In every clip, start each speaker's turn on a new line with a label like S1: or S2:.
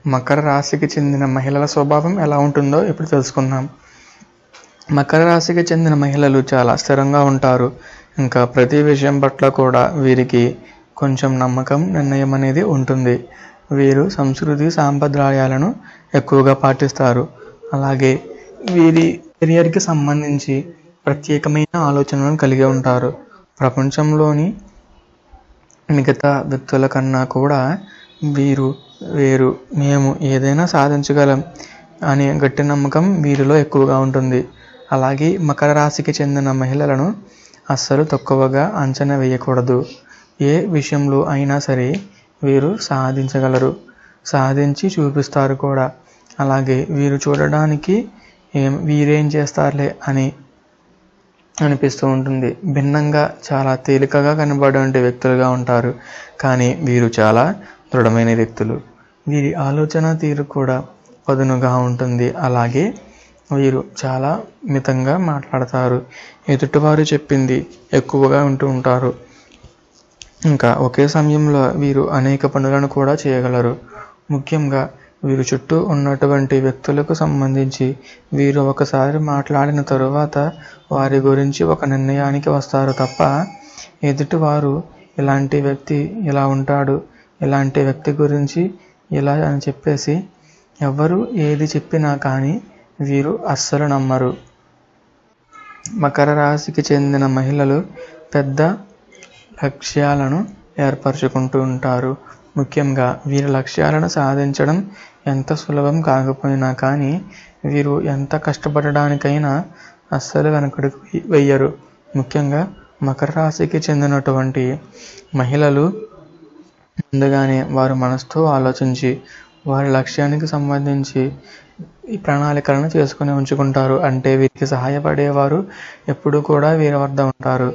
S1: మకర రాశికి చెందిన మహిళల స్వభావం ఎలా ఉంటుందో ఇప్పుడు తెలుసుకుందాం. మకర రాశికి చెందిన మహిళలు చాలా స్థిరంగా ఉంటారు. ఇంకా ప్రతి విషయం పట్ల కూడా వీరికి కొంచెం నమ్మకం, నిర్ణయం అనేది ఉంటుంది. వీరు సంస్కృతి సాంప్రదాయాలను ఎక్కువగా పాటిస్తారు. అలాగే వీరి కెరియర్కి సంబంధించి ప్రత్యేకమైన ఆలోచనలను కలిగి ఉంటారు. ప్రపంచంలోని మిగతా వ్యక్తుల కన్నా కూడా వీరు మేము ఏదైనా సాధించగలం అనే గట్టి నమ్మకం వీరిలో ఎక్కువగా ఉంటుంది. అలాగే మకర రాశికి చెందిన మహిళలను అస్సలు తక్కువగా అంచనా వేయకూడదు. ఏ విషయంలో అయినా సరే వీరు సాధించగలరు, సాధించి చూపిస్తారు కూడా. అలాగే వీరు చూడడానికి వీరేం చేస్తారులే అని అనిపిస్తూ ఉంటుంది. భిన్నంగా చాలా తేలికగా కనబడే వ్యక్తులుగా ఉంటారు. కానీ వీరు చాలా దృఢమైన వ్యక్తులు. వీరి ఆలోచన తీరు కూడా పదునుగా ఉంటుంది. అలాగే వీరు చాలా మితంగా మాట్లాడతారు. ఎదుటివారు చెప్పింది ఎక్కువగా ఉంటూ ఉంటారు. ఇంకా ఒకే సమయంలో వీరు అనేక పనులను కూడా చేయగలరు. ముఖ్యంగా వీరు చుట్టూ ఉన్నటువంటి వ్యక్తులకు సంబంధించి వీరు ఒకసారి మాట్లాడిన తరువాత వారి గురించి ఒక నిర్ణయానికి వస్తారు తప్ప ఎదుటివారు ఇలాంటి వ్యక్తి ఇలా ఉంటాడు, ఇలాంటి వ్యక్తి గురించి ఇలా అని చెప్పేసి ఎవరు ఏది చెప్పినా కానీ వీరు అస్సలు నమ్మరు. మకర రాశికి చెందిన మహిళలు పెద్ద లక్ష్యాలను ఏర్పరచుకుంటూ ఉంటారు. ముఖ్యంగా వీరి లక్ష్యాలను సాధించడం ఎంత సులభం కాకపోయినా కానీ వీరు ఎంత కష్టపడడానికైనా అస్సలు వెనకడుగు వెయ్యరు. ముఖ్యంగా మకర రాశికి చెందినటువంటి మహిళలు ముందుగానే వారు మనసుతో ఆలోచించి వారి లక్ష్యానికి సంబంధించి ఈ ప్రణాళికలను చేసుకుని ఉంచుకుంటారు. అంటే వీరికి సహాయపడేవారు ఎప్పుడు కూడా వీరి వద్ద ఉంటారు.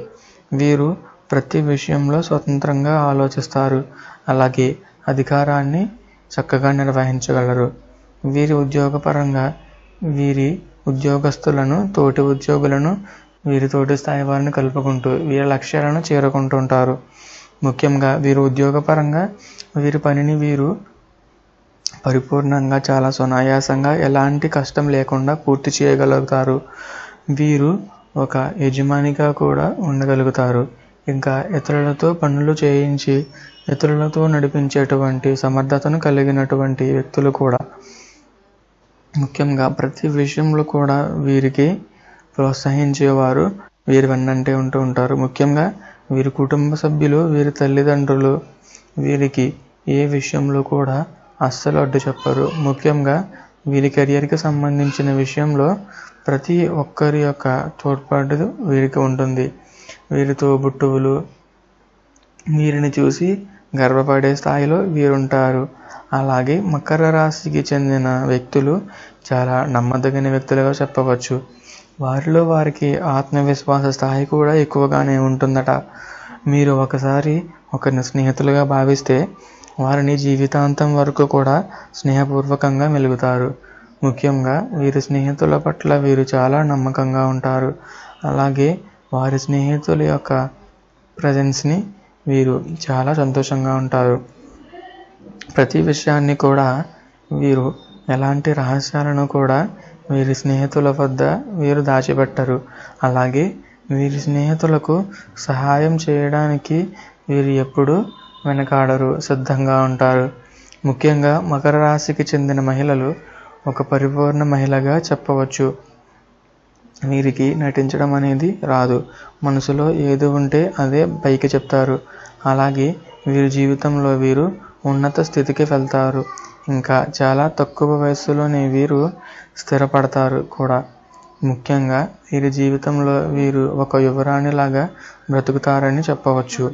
S1: వీరు ప్రతి విషయంలో స్వతంత్రంగా ఆలోచిస్తారు. అలాగే అధికారాన్ని చక్కగా నిర్వహించగలరు. వీరి ఉద్యోగపరంగా వీరి ఉద్యోగస్తులను, తోటి ఉద్యోగులను, వీరి తోటి స్థాయి వారిని కలుపుకుంటూ వీరి లక్ష్యాలను చేరుకుంటూ ఉంటారు. ముఖ్యంగా వీరు ఉద్యోగపరంగా వీరి పనిని వీరు పరిపూర్ణంగా చాలా సునాయాసంగా ఎలాంటి కష్టం లేకుండా పూర్తి చేయగలుగుతారు. వీరు ఒక యజమానిగా కూడా ఉండగలుగుతారు. ఇంకా ఇతరులతో పనులు చేయించి ఇతరులతో నడిపించేటువంటి సమర్థతను కలిగినటువంటి వ్యక్తులు కూడా. ముఖ్యంగా ప్రతి విషయంలో కూడా వీరికి ప్రోత్సహించేవారు వీరి వెన్నంటే ఉంటూ ఉంటారు. ముఖ్యంగా వీరి కుటుంబ సభ్యులు, వీరి తల్లిదండ్రులు వీరికి ఏ విషయంలో కూడా అస్సలు అడ్డు చెప్పరు. ముఖ్యంగా వీరి కెరియర్కి సంబంధించిన విషయంలో ప్రతి ఒక్కరి యొక్క తోడ్పాటు వీరికి ఉంటుంది. వీరి తోబుట్టువులు వీరిని చూసి గర్వపడే స్థాయిలో వీరుంటారు. అలాగే మకర రాశికి చెందిన వ్యక్తులు చాలా నమ్మదగిన వ్యక్తులుగా చెప్పవచ్చు. వారిలో వారికి ఆత్మవిశ్వాస స్థాయి కూడా ఎక్కువగానే ఉంటుందట. మీరు ఒకసారి ఒకరిని స్నేహితులుగా భావిస్తే వారిని జీవితాంతం వరకు కూడా స్నేహపూర్వకంగా మెలుగుతారు. ముఖ్యంగా వీరి స్నేహితుల పట్ల వీరు చాలా నమ్మకంగా ఉంటారు. అలాగే వారి స్నేహితుల యొక్క ప్రజెన్స్ని వీరు చాలా సంతోషంగా ఉంటారు. ప్రతి విషయాన్ని కూడా వీరు ఎలాంటి రహస్యాలను కూడా వీరి స్నేహితుల వద్ద వీరు దాచిపెట్టరు. అలాగే వీరి స్నేహితులకు సహాయం చేయడానికి వీరు ఎప్పుడూ వెనకాడరు, సిద్ధంగా ఉంటారు. ముఖ్యంగా మకర రాశికి చెందిన మహిళలు ఒక పరిపూర్ణ మహిళగా చెప్పవచ్చు. వీరికి నటించడం అనేది రాదు. మనసులో ఏది ఉంటే అదే పైకి చెప్తారు. అలాగే వీరి జీవితంలో వీరు ఉన్నత స్థితికి వెళ్తారు. ఇంకా చాలా తక్కువ వయసులోనే వీరు స్థిరపడతారు కూడా. ముఖ్యంగా వీరి జీవితంలో వీరు ఒక యువరాణిలాగా బ్రతుకుతారని చెప్పవచ్చు.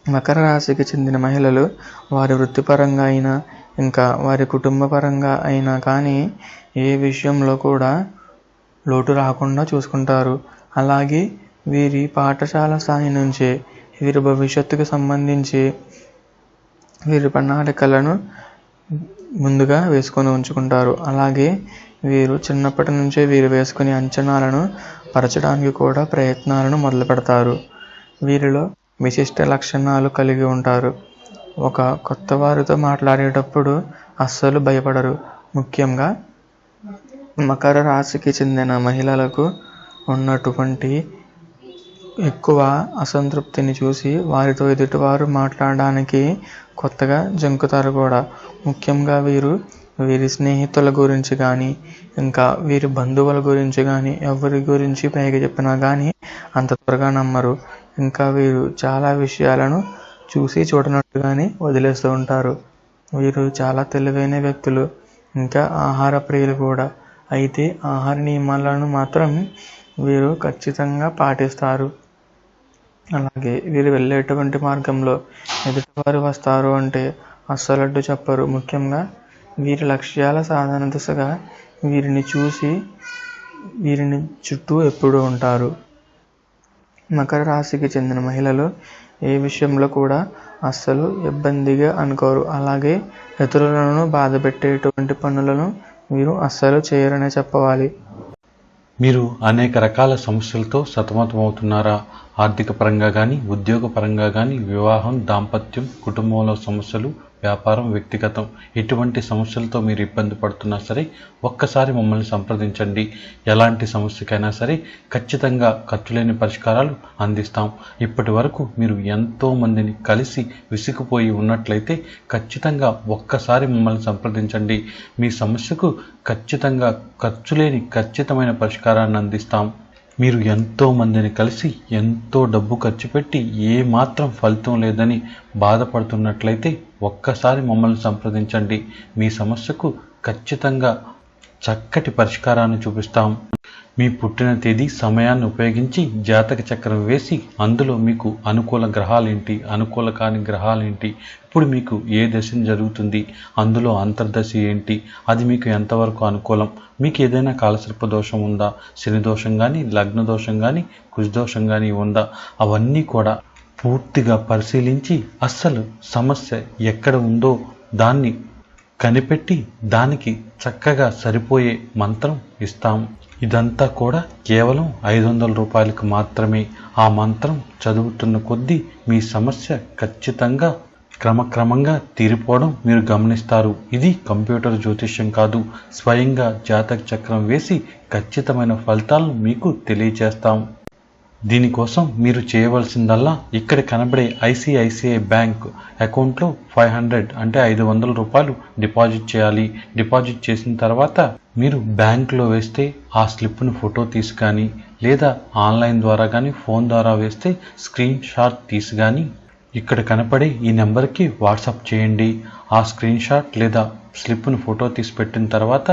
S1: మకర రాశికి చెందిన మహిళలు వారి వృత్తిపరంగా అయినా ఇంకా వారి కుటుంబ పరంగా అయినా కానీ ఏ విషయంలో కూడా లోటు రాకుండా చూసుకుంటారు. అలాగే వీరి పాఠశాల స్థాయి నుంచే వీరి భవిష్యత్తుకు సంబంధించి వీరి ప్రణాళికలను ముందుగా వేసుకొని ఉంచుకుంటారు. అలాగే వీరు చిన్నప్పటి నుంచే వీరు వేసుకునే అంచనాలను పరచడానికి కూడా ప్రయత్నాలను మొదలు పెడతారు. వీరిలో విశిష్ట లక్షణాలు కలిగి ఉంటారు. ఒక కొత్త వారితో మాట్లాడేటప్పుడు అస్సలు భయపడరు. ముఖ్యంగా మకర రాశికి చెందిన మహిళలకు ఉన్నటువంటి ఎక్కువ అసంతృప్తిని చూసి వారితో ఎదుటివారు మాట్లాడడానికి కొత్తగా జంకుతారు కూడా. ముఖ్యంగా వీరి స్నేహితుల గురించి కానీ, ఇంకా వీరి బంధువుల గురించి కానీ, ఎవరి గురించి పైకి చెప్పినా కానీ అంత త్వరగా నమ్మరు. ఇంకా వీరు చాలా విషయాలను చూసి చూడనట్టుగానే వదిలేస్తూ ఉంటారు. వీరు చాలా తెలివైన వ్యక్తులు, ఇంకా ఆహార ప్రియులు కూడా. అయితే ఆహార నియమాలను మాత్రం వీరు ఖచ్చితంగా పాటిస్తారు. అలాగే వీరు వెళ్ళేటువంటి మార్గంలో ఎదుటివారు వస్తారు అంటే అస్సలడ్డు చెప్పరు. ముఖ్యంగా వీరి లక్ష్యాల సాధన దిశగా వీరిని చుట్టూ ఎప్పుడూ ఉంటారు. మకర రాశికి చెందిన మహిళలు ఏ విషయంలో కూడా అస్సలు ఇబ్బందిగా అనుకోరు. అలాగే ఇతరులను బాధ పెట్టేటువంటి పనులను వీరు అస్సలు చేయరనే చెప్పవాలి.
S2: మీరు అనేక రకాల సమస్యలతో సతమతమవుతున్నారా? ఆర్థిక పరంగా కానీ, ఉద్యోగ పరంగా కానీ, వివాహం, దాంపత్యం, కుటుంబంలో సమస్యలు, వ్యాపారం, వ్యక్తిగతం, ఎటువంటి సమస్యలతో మీరు ఇబ్బంది పడుతున్నా సరే ఒక్కసారి మమ్మల్ని సంప్రదించండి. ఎలాంటి సమస్యకైనా సరే ఖచ్చితంగా ఖర్చులేని పరిష్కారాలు అందిస్తాం. ఇప్పటి వరకు మీరు ఎంతో మందిని కలిసి విసిగిపోయి ఉన్నట్లయితే ఖచ్చితంగా ఒక్కసారి మమ్మల్ని సంప్రదించండి. మీ సమస్యకు ఖచ్చితంగా ఖర్చులేని ఖచ్చితమైన పరిష్కారాన్ని అందిస్తాం. మీరు ఎంతో మందిని కలిసి ఎంతో డబ్బు ఖర్చు పెట్టి ఏ మాత్రం ఫలితం లేదని బాధపడుతున్నట్లయితే ఒక్కసారి మమ్మల్ని సంప్రదించండి. మీ సమస్యకు ఖచ్చితంగా చక్కటి పరిష్కారాన్ని చూపిస్తాం. మీ పుట్టిన తేదీ, సమయాన్ని ఉపయోగించి జాతక చక్రం వేసి అందులో మీకు అనుకూల గ్రహాలేంటి, అనుకూల కాని గ్రహాలేంటి, ఇప్పుడు మీకు ఏ దశ జరుగుతుంది, అందులో అంతర్దశ ఏంటి, అది మీకు ఎంతవరకు అనుకూలం, మీకు ఏదైనా కాలసర్ప దోషం ఉందా, శని దోషం కానీ, లగ్న దోషం కానీ, కుజదోషం కానీ ఉందా, అవన్నీ కూడా పూర్తిగా పరిశీలించి అస్సలు సమస్య ఎక్కడ ఉందో దాన్ని కనిపెట్టి దానికి చక్కగా సరిపోయే మంత్రం ఇస్తాం. ఇదంతా కూడా కేవలం 500 రూపాయలకు మాత్రమే. ఆ మంత్రం చదువుతున్న కొద్దీ మీ సమస్య ఖచ్చితంగా క్రమక్రమంగా తీరిపోవడం మీరు గమనిస్తారు. ఇది కంప్యూటర్ జ్యోతిష్యం కాదు, స్వయంగా జాతక చక్రం వేసి ఖచ్చితమైన ఫలితాలను మీకు తెలియజేస్తాం. దీనికోసం మీరు చేయవలసిందల్లా ఇక్కడ కనబడే ఐసిఐసిఐ బ్యాంక్ అకౌంట్లో 500 అంటే 500 రూపాయలు డిపాజిట్ చేయాలి. డిపాజిట్ చేసిన తర్వాత మీరు బ్యాంకులో వేస్తే ఆ స్లిప్ను ఫోటో తీసి కానీ, లేదా ఆన్లైన్ ద్వారా కానీ, ఫోన్ ద్వారా వేస్తే స్క్రీన్ షాట్ తీసి కానీ ఇక్కడ కనపడే ఈ నెంబర్కి వాట్సాప్ చేయండి. ఆ స్క్రీన్ షాట్ లేదా స్లిప్ను ఫోటో తీసి పెట్టిన తర్వాత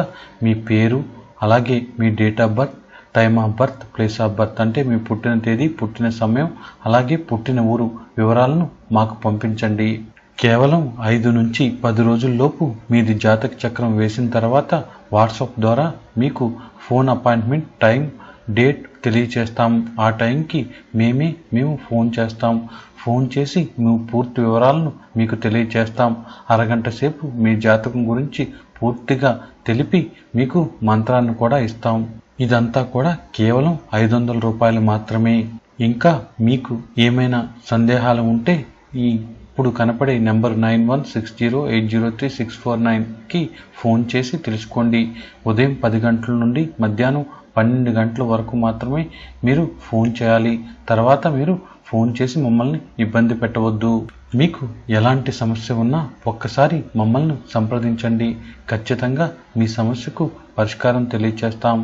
S2: మీ పేరు, అలాగే మీ date of birth, time of birth, place of birth అంటే మీ పుట్టిన తేదీ, పుట్టిన సమయం, అలాగే పుట్టిన ఊరు వివరాలను మాకు పంపించండి. కేవలం 5 నుంచి 10 రోజుల్లోపు మీది జాతక చక్రం వేసిన తర్వాత వాట్సాప్ ద్వారా మీకు ఫోన్ అపాయింట్మెంట్, టైం, డేట్ తెలియచేస్తాం. ఆ టైంకి మేము ఫోన్ చేస్తాం. ఫోన్ చేసి మేము పూర్తి వివరాలను మీకు తెలియచేస్తాం. అరగంట సేపు మీ జాతకం గురించి పూర్తిగా తెలిపి మీకు మంత్రాన్ని కూడా ఇస్తాం. ఇదంతా కూడా కేవలం 500 రూపాయలు మాత్రమే. ఇంకా మీకు ఏమైనా సందేహాలు ఉంటే ఇప్పుడు కనపడే నెంబర్ 9160803649కి ఫోన్ చేసి తెలుసుకోండి. ఉదయం 10 గంటల నుండి మధ్యాహ్నం 12 గంటల వరకు మాత్రమే మీరు ఫోన్ చేయాలి. తర్వాత మీరు ఫోన్ చేసి మమ్మల్ని ఇబ్బంది పెట్టవద్దు. మీకు ఎలాంటి సమస్య ఉన్నా ఒక్కసారి మమ్మల్ని సంప్రదించండి. ఖచ్చితంగా మీ సమస్యకు పరిష్కారం తెలియచేస్తాం.